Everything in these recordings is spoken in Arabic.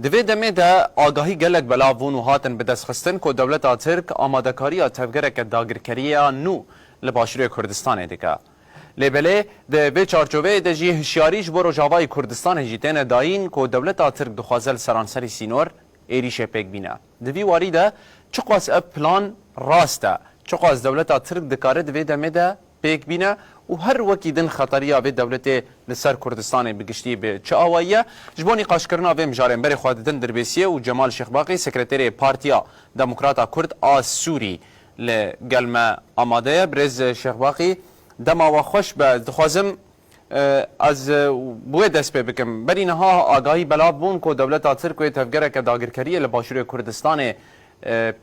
دوی دمه ده آگاهی گلک بلاوون و هاتن به دست خستن که دولت ترک آمادکاری تفگرک داگرکریه نو لباشوری کردستان دیگه. لبله ده به چارچوبه ده جی هشیاریش برو جاوای کردستان هجیتین داین که دولت ترک دخوازل سرانسری سینور ایریش پیک بینه. دوی واری ده چقاس اب پلان راسته چقاس دولت ترک دکاره دوی دمه ده پیک بینه و هر وکی دن خطریه به دولت لسر کردستان بگشتی به چه آوایه جبانی قاشکرنا به مجارن بری خواهدن دربیسیه و جمال شیخ باقی سکرتری پارتیا دموکراتا کرد آسوری لگلمه آماده برز شیخ باقی دما و خوش به دخوازم از بوی دست پی بکم بری نها آگاهی بلا بون که دولت ترک و تفگره که داگرکریه لباشوری کردستان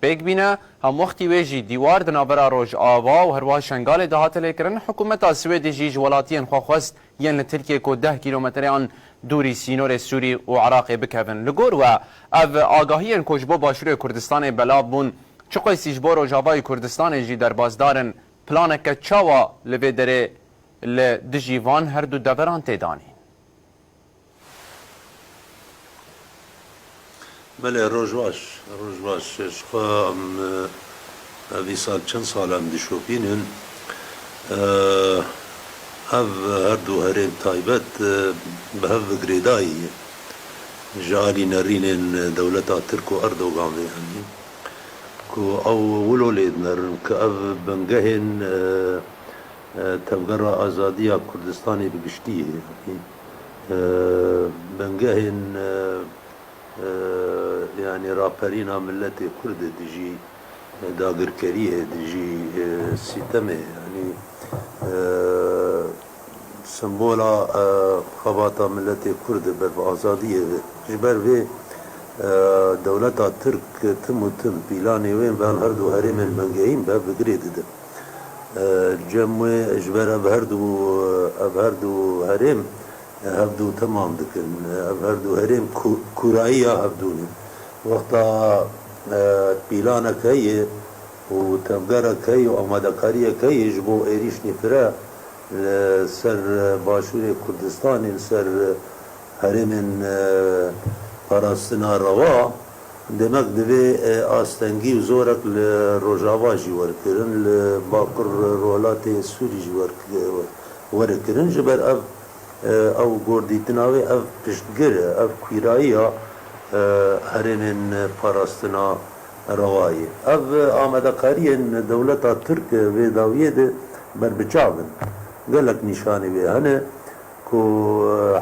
پیک بینه هم وقتی ویجی دیوار دنابرا روش آوا و هروا شنگال دهات لیکرن حکومت سویدی جیج ولاتین خواست ین لترکیه که 10 کیلومتر آن دوری سینور سوری و عراق بکوین لگور و او آگاهی کجبو باشوری کردستان بلا بون چقای سیجبور و جاوای کردستان جی در بازدارن پلانک چاوا لوی دره لدجیوان هر دو دوران تیدانی بله روزواش شخوا اوی سال چند سال هم دشوپینن او هر دو هرم تایبت به هف گریدایی جالی نرینن دولتا ترک و اردوغان همی که او ولو لید نرن که او بنگهن تفگر آزادی کردستانی بگشتیه بنگهن يعني رابرينا ملت كرد دجي داغركريه دجي سيتمه يعني سمبولا خباطه ملت كرد بالآزاديه جبر في دولتا ترك تم بيلاني وين بهالهردو هرم المنجاين بقريد ده جمع جبر ابهردو هرم هبدو تمام دكن هبدو هرم كورائية هبدوني وقتا بيلانا كي وتمقرا كي وامادكارية كي يجبو ايريش نفرا سر باشور كردستان سر هرم پاراستنا روا دمك دوي آستنگي وزورك لروجاوا جيوار كرن لباقر رولات سوري جيوار وركرن جبر اف او گردیتناوی او پشتگره او کویرایی هرمین پاراستنا روایی او آمدکاری دولتا ترک و داویه ده بر بچاون گلک نشانی به هنه که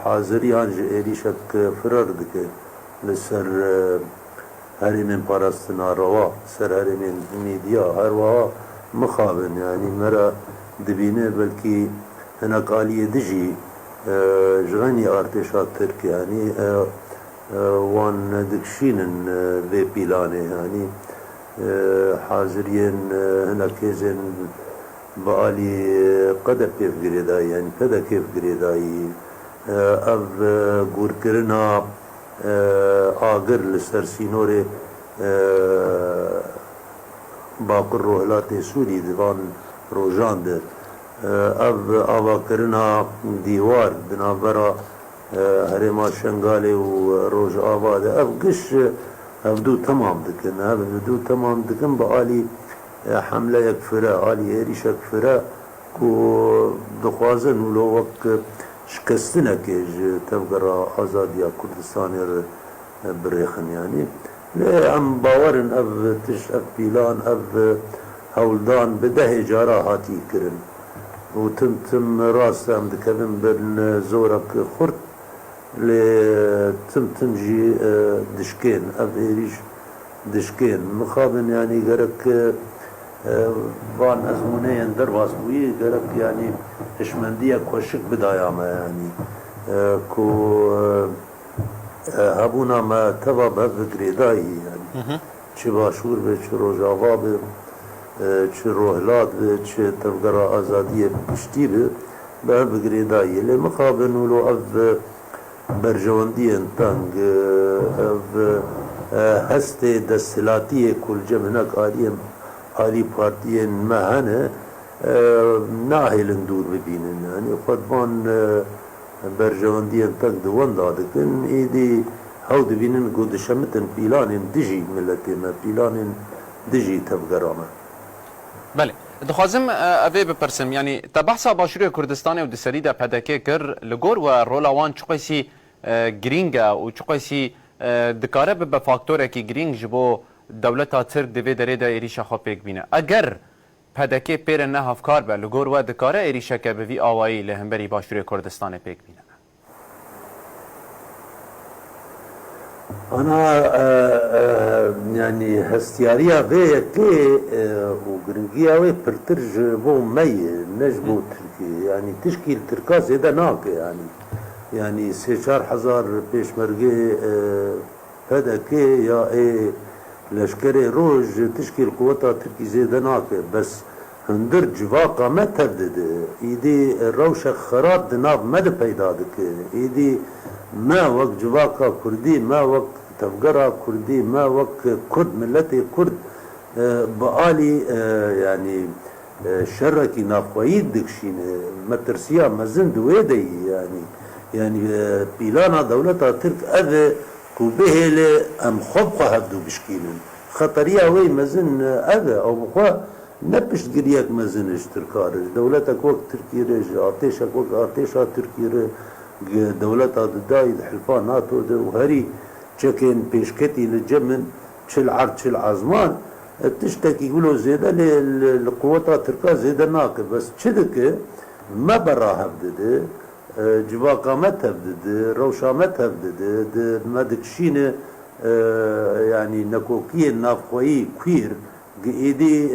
حاضری هنج ایریشک فرار دکه لسر هرمین پاراستنا روا سر هرمین میدیا هر وها مخابن یعنی مرا دبینه بلکی هناك آلیه دجی جغني ارتشا تركي يعني وان دكشينن في بيلاني يعني حاضرين هنا كيزن بقالي قدر كيف قريداي يعني كذا كيف قريداي اف قوركرنا آقر لسر سينوري باقر روحلات سوري ديوان روجان ده اب آوا کرنا دیوار بنابرا هرما شنگاله و روز آواده اب قش ابدو تمام دکن ابدو تمام دکن با آلی حمله یک فرا آلی هریش یک فرا کو دخوازن ولو وقت شکستنه که تفگر آزادی کردستانی بريخن يعني لا عم باورن اف تش اف بيلان اف هولدان بده جارا هاتي كرن وتم راس عم دكبن بن زورك خرد تم جي دشكين اف ايريش دشكين مخابن يعني قرك فان ازمونين درواز بوي قرك يعني اشمندية كوشك بدايامة يعني كو هبونا ما تبا بفقريداي يعني چه باشور به چه روجاوا به چه روحلات به چه تفقر آزادی بشتی به بفقريداي لمقابل ولو اف برجواندی انتنگ اف هست دستلاتی کل جمعنک آلی پارتیین مهنه ناهلن دور ببینن يعني خود بان برجواندی انتنگ دوان دادکن ایدی هاو دبینن گو دشمتن پیلانین دجی ملتی ما پیلانین دجی تفگرامه. بله دخوازم اوی بپرسم یعنی تا بحثا باشوری کردستان و دسری دا پدکه کر لگور و رولاوان چقیسی گرینگا و چقیسی دکاره به فاکتوره که گرینگ جبو دولتا ترک دوی داره دا ایریشا خواه پیک بینه اگر پدکه پیر نه هفکار به لگور و دکاره ایریشا که به وی آوایی لهمبری باشوری کردستان پیک بینه أنا يعني هستياريا غير كي وغرنجيا وي برترج بو مي نجبو تركي يعني تشكيل تركا زيدا ناك يعني سيشار حزار بيشمرجي هذا كي يا ايه لشكري روج تشكيل قوتها تركي زيدا ناك بس هندر جواقا ما تردد ايدي روشة خراب دناب مد پیدا دك ايدي ما وقت جواقا كردي ما وقت تفقرا كردي ما وقت كرد ملتي كرد بقالي يعني شركي نافويد دكشين مترسيا مزن دويدي يعني بيلانا دولتها ترك اذى كوبهل ام خبقها هبدو بشكيلن خطريا وي مزن اذى او بخوا نبشت قريك مزن اشتركار دولتك وقت تركي رج ارتيشك وقت ارتيشا تركي رج دولتها ضداي حلفان ناتو وهري چكن بيشكتي للجمن تشل عرض تشل عزمان تشتكي يقولوا زيادة القوة تركا زيادة ناقب بس تشدك ما براها بدد جواقا ما تبدد روشا ما تبدد ما دكشين يعني نكوكي نافخوي كوير ايدي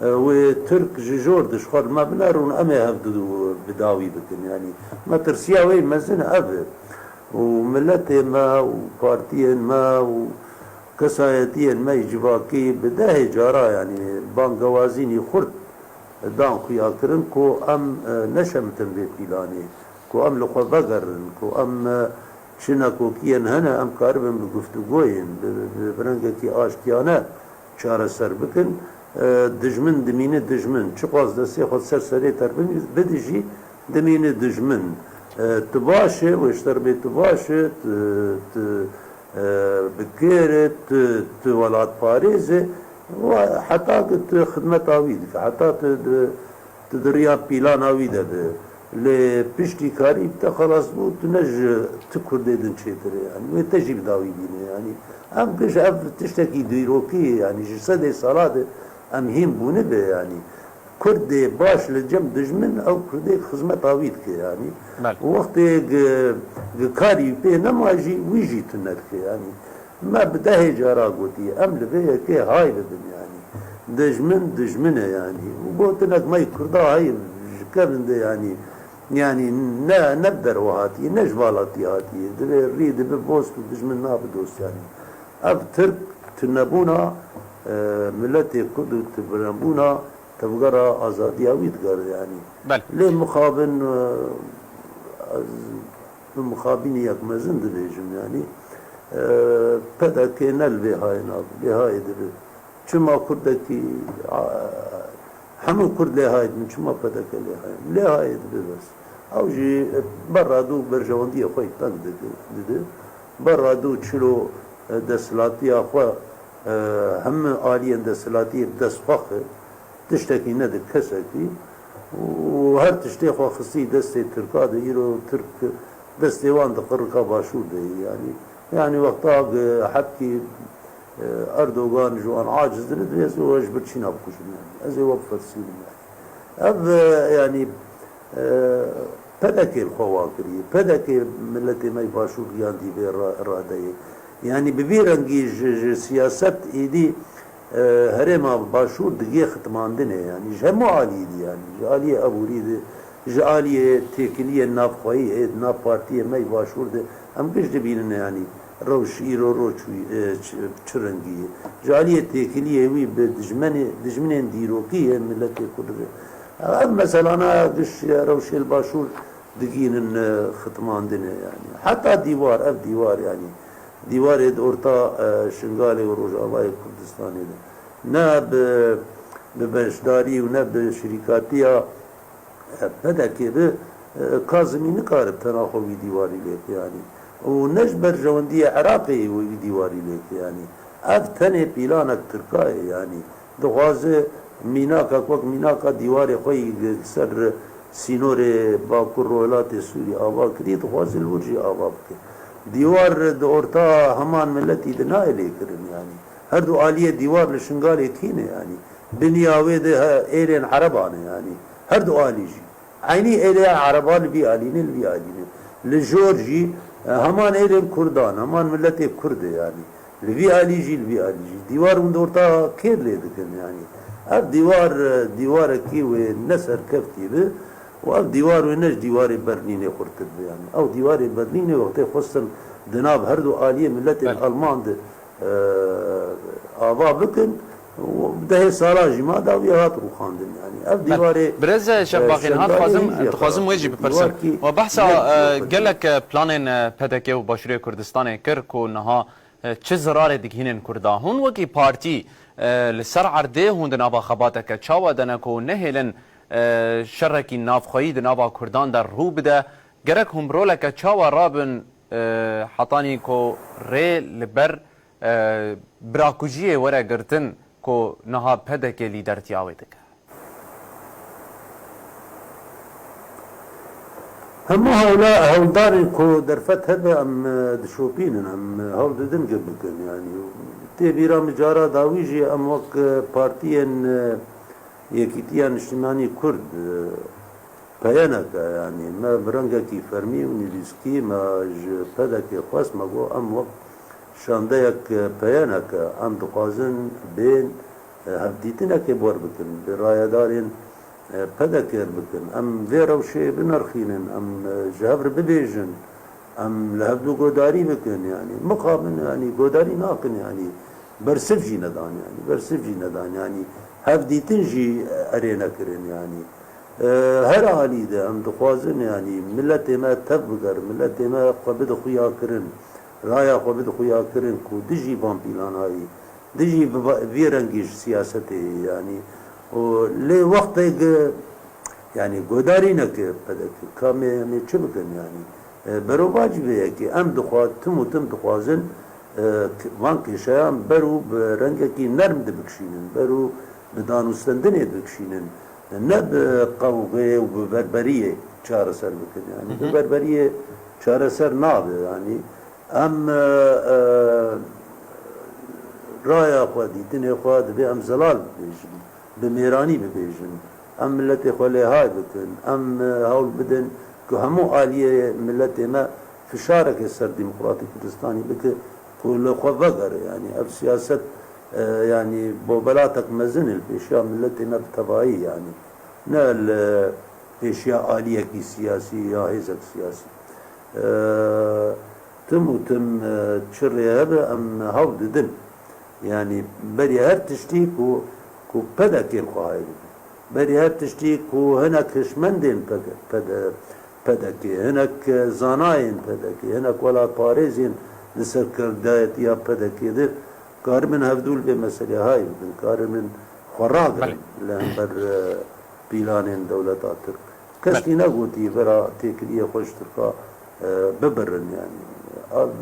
وترك جيجور دشخور ما بنارون اما هبدو بداوي بكن يعني ما ترسيا وي مزن ابد وملتي ما وبارتيين ما وكسايتين ما يجباكي بداهي جارا يعني بانقوازيني خرد دان خويا كرن كو ام نشمتن بيلاني كو ام لخوا بقرن كو ام شنكو كيان هنا ام قاربن بگفتگوين برنگكي آشتيانا چاره سر بکن دجمن دمینه دجمن چه قاز دستی خود سر تربین بدیجی دمینه دجمن تباشه و اشتر به تباشه بکرت ولاد پاریزه و حتی خدمت آوید حتی تدریا پیلان آویده به لپشتی کاری بتا خلاص بود نج تکردیدن چیتره يعني وتجيب داويدين يعني ام كش اف تشتكي ديروكي يعني جسد صلاة ام هيم بونه يعني كرد باش للجم دجمن او كرد خدمة داويد يعني وقت كاري بي نماجي ويجي تنرك يعني ما بداه جارا قوتي ام لبيه كي هاي بدن يعني دجمن يعني وقوتنك ما يكردا هاي كابن يعني نبدر وهاتي نجبالاتي هاتي ريد ببوست ودجمن نابدوست يعني اف ترك تنبونا ملتي كدو تبرمبونا تبقرا ازادي اويد قال يعني ليه مخابن مخابين ياك مزن دبيجم يعني بدا كينال بهاي دبي چما كردكي همون کرد لهاید من چما پیدا کلی لهاید بس او جی برادو برجواندی خوی تنگ دیده برادو چلو دستلاتی آخوا هم آلیان دستلاتی دست فخ تشتکی نده کسکی و هر تشتی خوا خصی دست ترکا ده ایرو ترک دست وان ده قرقا باشور ده يعني وقتا حبکی اردوغان جوان عاجز درد ويزو واجبت شي نابكوش يعني ازي وقفت سيلم يعني بدك الخواكري بدك ملتي ما يباشو قياندي بالرادية يعني ببيرنجي سياسات ايدي هرما باشور دقيق ختماندنه يعني جمو عالي دي يعني جالية ابو ريد جالية تيكلية نافخوي ناف بارتية ما يباشور ده هم كش دبينن يعني روش ایرو روچوی چرنگیه جالیه تکلیه وی به دجمنین دیروکیه ملت کرده مثلا انا قش روش الباشور دقينن ختمان دنه يعني حتى ديوار اف ديوار يعني ديوار اورتا شنغالي وروجاواي كردستاني ده نا ببشداري ونا بشركاتيا بدا كده كازمي نقارب تناخوي ديواري ليك يعني ونج برجوندی عراقی و دیواری لیک یعنی اف تنه پیلانک ترکای یعنی دخوازه میناکا کوک میناکا دیواری خوی سر سینور باکور رویلات سوری آوا کری دخوازه الورجی آوا بکن دیوار دورتا همان ملتی دنای لیکرن یعنی هر دو آلیه دیوار لشنگالی کینه یعنی بنیاوی ده ایرین عربانه یعنی هر دو آلی جی عینی ایرین عربان بی آلینه البی آلینه لجورجی همان ایرین کردان همان ملت کرد یعنی لبی آلی جی لبی آلی جی دیوار اون دورتا کیر لیدکن یعنی اف دیوار کی و نسر کفتی به و اف دیوار و نش دیوار برلینه خورتد یعنی او دیوار برلینه وقتی خواستن دناب هر دو آلیه ملت الالمان ده آوا بکن و ده سالا جما داوی هات رو خواندن يعني اف دیوار برز شباقین هات خوازم ویجی بپرسم و بحث گلک پلان پدکی و باشوری کردستان کر کو نها چه زرار دیگهین کردا هون وکی پارتی لسر عرده هون دنابا خباتک چاوا دنکو نهیلن شرکی نافخویی دنابا کردان در رو بده گرک هم رولک چاوا رابن حطانی کو ری لبر براکوجیه وره گرتن کو نها پدکی لیدرتی آوی دکه هم هؤلاء كو درفت هذا ام دشوبين ام هول ددن قبلكن يعني تبيرا مجارا داويجي ام وك بارتيان يكيتيان اجتماعي كرد بيانك يعني ما برنجا كي فرمي ونيلسكي ما بدك خاص ما جو ام وك شانديك بيانك ام دقازن بين هبديتنا كبر بكن برايدارين پدکر بکن ام ویرو شی بنرخینن ام جهبر ببیجن ام لهبدو گوداری بکن يعني مقابل يعني گوداری ناکن يعني برسف جی ندان يعني برسف جی ندان يعني هفدیتن جی ارینا کرن يعني هر حالی ده ام دخوازن يعني ملت ما تبگر ملت ما قبض خویا کرن رایا قبض خویا کرن کو دجی بام پیلان هایی دجی ویرنگیش سیاستی يعني و لی وقت يعني گوداری نکه پدک کامی یعنی چه بکن يعني برو واجبه که ام دخواد تم دخوازن وان کشایان برو برنگه کی نرم ده بکشینن برو بدانوستندنه بکشینن نه بقوغه و ببربریه چاره سر بکن يعني ببربریه چاره سر نابه يعني ام رایا خوادی دنه خواد به ام زلال بیشن بميراني ببيجن ام ملتي خولي هاي بكن ام هول بدن كهمو آلية ملتي ما في شارك السر ديمقراطي كردستاني بك كل خو بقر يعني اف سياسة يعني بوبلاتك مزن البيشيا ملتي ما بتبعي يعني نال بيشيا آلية كي سياسي يا هيزك سياسي تم تشري هذا ام هول ددن يعني بري هر تشتيك کو پدکین خواهی بری هر تشتی کو هنک هشمندین پدکی هنک زاناین پدکی هنک ولا پارزین لسر کردایت یا پدکی در کار من هفدول به مسئله های بدن کار من خراغن لهم بر پیلانین دولت ترک کسی نگوتی برا تکریه خوش ترکا ببرن يعني اب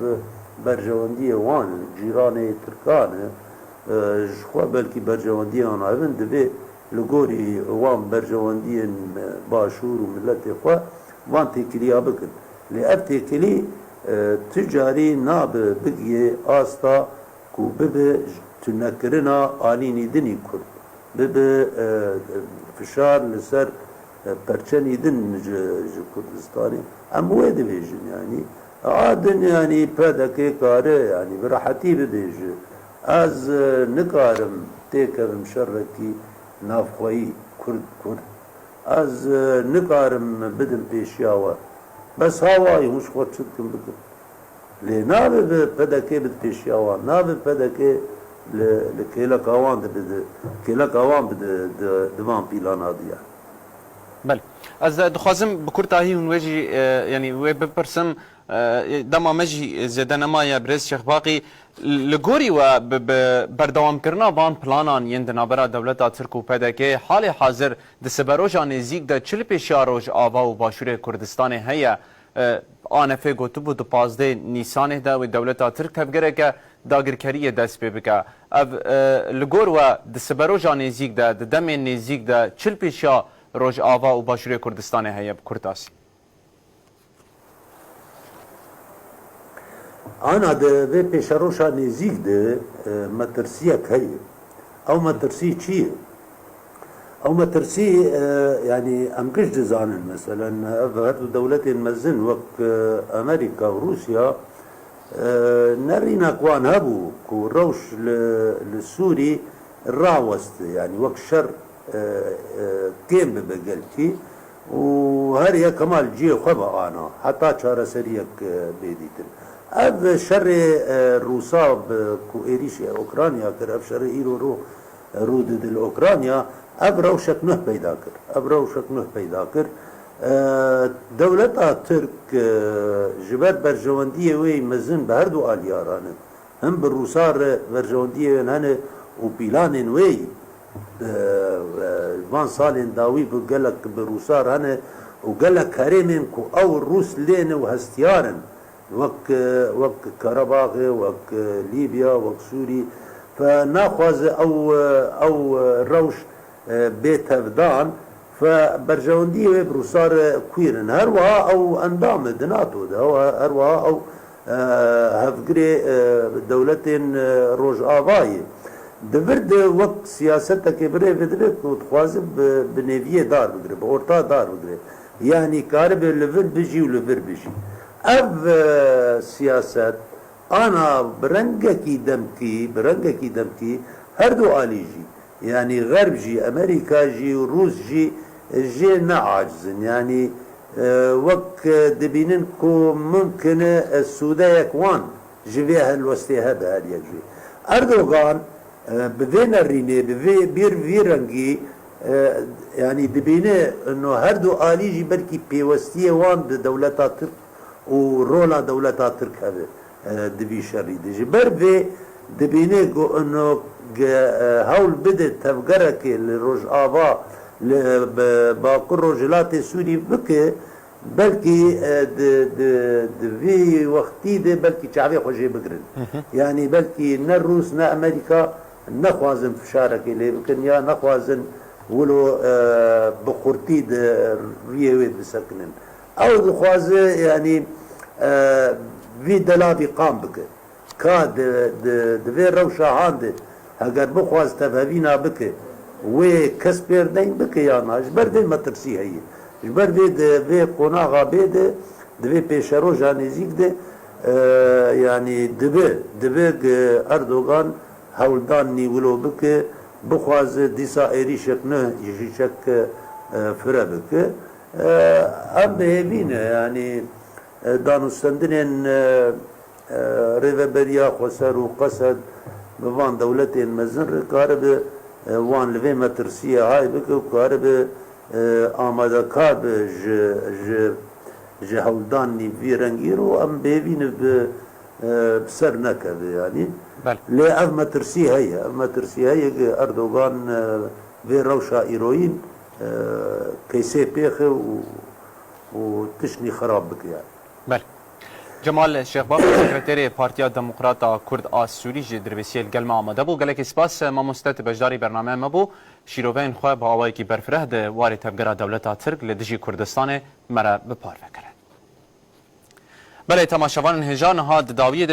برجواندی وان جیران ترکانه جخوا بلکی برجواندی آن هفن دبی لگوری وان برجواندی باشور و ملت خوا وان تکلی بکن لی اب تکلی تجاری ناب بگیه آستا کو ببه تنکرنا آلینی دنی کرد ببه فشار لسر پرچنی دن کردستانی ام وید بیجن يعني عادن يعني پدک کاره يعني براحتی ببیجن از نکارم تکرم شرکی نافخوایی کرد از نکارم بدم پیشیاوه بس هوایی مش خود شدکم بکن لی نابه پدکی بد پیشیاوه نابه پدکی لکیلک آوان بده دوان پیلانا دیا بله از دخوازم بکرتاهی ونواجی يعني بپرسم دما مجي زيادة نما يا بريز شيخ باقي لغوري و بردوام كرنا بان بلانان يندنا برا دولتا تركو پدكي حال حاضر دسبروجا نزيك دا چل پیشاروج آوا و باشور كردستان هيا آن فی گوتو بود 15 نیسان ده و دولت ترک تفگره که داگرکری دست پی بکه اف لگور و دسبروجا نزیک ده دم نزیک ده چل پیشا روج آوا و باشوری کردستان هیب کرداسی أنا ده بيشاروشا نزيك ده مترسية كهي أو مترسي شيء أو مترسي يعني أمكش دزانن مثلا هذو دولتين مزن وك أمريكا وروسيا نرينا كوان هبو كو روش للسوري الراوست يعني وك شر كيم بقلتي وهريا كمال جي خبا أنا حتى شهر سريك بيديتن اف شر روسا کو ایریش اوکراینیا کر اف شر ایرو رو دل اوکراینیا اف روشک نه پیدا کر دولتا ترک جبت برجواندی وی مزن به هر دو آلیاران هم بر روسا برجواندی هنه و پیلان وی وان سالین داوی بو گلک بر روسا هنه و گلک هرمن کو او روس لین و هستیارن وك كرباغ وك ليبيا وك سوري فناخذ او روش بيت هفدان فبرجوندي بروسار كويرن هروا او اندام دناتو هروا او هفقري دولتين روج آواي دبرد وقت سياستك بري بدرك وتخوازب بنيفيه دار بقري بورتا دار بقري يعني كارب لفر بيجي ولفر بيجي اف سياسات انا برنگكي دمكي هر دو آليجي يعني غرب جي امريكا جي وروس جي نعاجزن يعني وك دبينن كو ممكن السوداء يكوان جويها الوستيها بهاليا جي اردوغان بذين الريني بير فيرنجي يعني دبينه انه هر دو آليجي بلكي بيوستيه وان بدولتا ترك و رولا دولتا ترك هذا دبي شري دجي بربي دبينه جو انه هول بدت تفجرك لروج آبا باقر رجلات سوري بك بلكي في وقتي ده بلكي شعبي خوشي بقرن يعني بلكي نا الروس نا امريكا نخوازن فشارك اللي يمكن يا نخوازن ولو بخورتي ده ريويد بسكنن او دخوازه يعني في دلابي قام بك كاد دفي روشا عانده اگر بخواز تفهبينا بك وكسبير دين بك يانا جبر دين ما ترسي هي جبر دي قناغا بيد دفي بيشارو جانيزيك دي يعني دبي اردوغان هولدان نيولو بك بخواز ديسا ايريشك نه يشيشك فرا بك ام بهبينه يعني دانوستندنين ريفبريا خسر وقصد بوان دولتين مزن كارب وان لفي مترسية هاي بك وكارب آماده كاب ج هولداني في رنگيرو ام بهبينه بسر نكب يعني ليه اف مترسية هي اردوغان في روشا ايروين كيسي بيخي وتشني خراب بك يعني بله جمال الشيخ باب سكرتيري بارتيا ديمقراطا كرد آسوري جي دربسية القلمة آماده بو قالك اسباس ما مستت بجداري برنامه ما بو شيروبين خواه با آوائی کی برفره ده واري تفگره دولتا ترک لدجي كردستان مرا بپار وکره بله تماشاوان هجان ها داویه